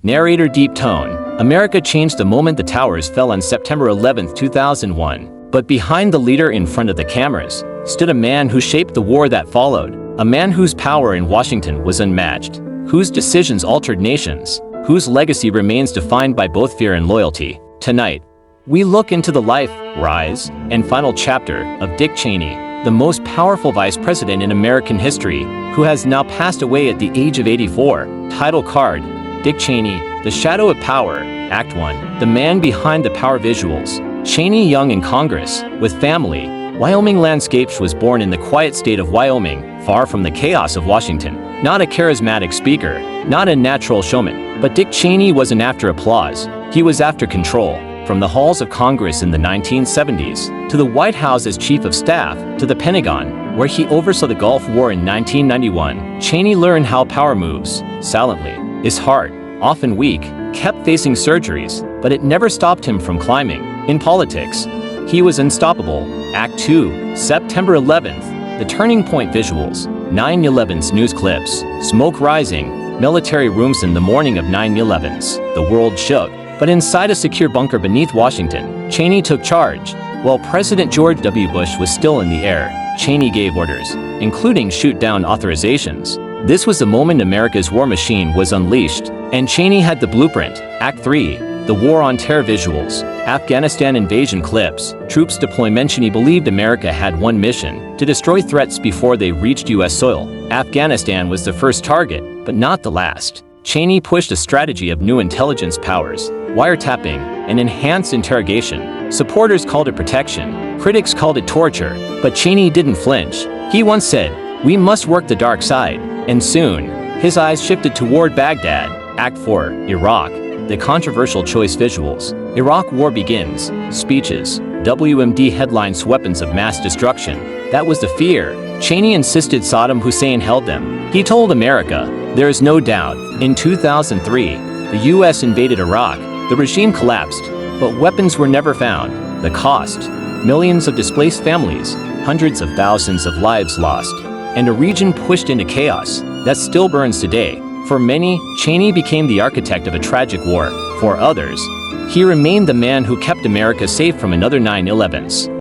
Narrator deep tone. America changed the moment the towers fell on September 11, 2001. But behind the leader in front of the cameras stood a man who shaped the war that followed. A man whose power in Washington was unmatched, whose decisions altered nations, whose legacy remains defined by both fear and loyalty. Tonight, we look into the life, rise, and final chapter of Dick Cheney, the most powerful vice president in American history, who has now passed away at the age of 84. Title card: Dick Cheney, The Shadow of Power, Act 1. The man behind the power visuals. Cheney, young in Congress, with family, Wyoming landscapes, was born in the quiet state of Wyoming, far from the chaos of Washington. Not a charismatic speaker, not a natural showman, but Dick Cheney wasn't after applause. He was after control. From the halls of Congress in the 1970s, to the White House as Chief of Staff, to the Pentagon, where he oversaw the Gulf War in 1991, Cheney learned how power moves, silently. His heart, often weak, kept facing surgeries, but it never stopped him from climbing. In politics, he was unstoppable. Act 2, September 11th, the turning point visuals. 9/11's news clips, smoke rising, military rooms in the morning of 9/11's. The world shook. But inside a secure bunker beneath Washington, Cheney took charge. While President George W. Bush was still in the air, Cheney gave orders, including shoot-down authorizations. This was the moment America's war machine was unleashed, and Cheney had the blueprint. Act 3, the War on Terror visuals. Afghanistan invasion clips. Troops deployment. Cheney believed America had one mission: to destroy threats before they reached U.S. soil. Afghanistan was the first target, but not the last. Cheney pushed a strategy of new intelligence powers, wiretapping, and enhanced interrogation. Supporters called it protection, critics called it torture, but Cheney didn't flinch. He once said, "We must work the dark side," and soon, his eyes shifted toward Baghdad. Act 4, Iraq, the controversial choice visuals. Iraq war begins, speeches, WMD headlines, weapons of mass destruction. That was the fear. Cheney insisted Saddam Hussein held them. He told America, "There is no doubt." In 2003, the U.S. invaded Iraq. The regime collapsed, but weapons were never found. The cost: millions of displaced families, hundreds of thousands of lives lost, and a region pushed into chaos that still burns today. For many, Cheney became the architect of a tragic war. For others, he remained the man who kept America safe from another 9/11s.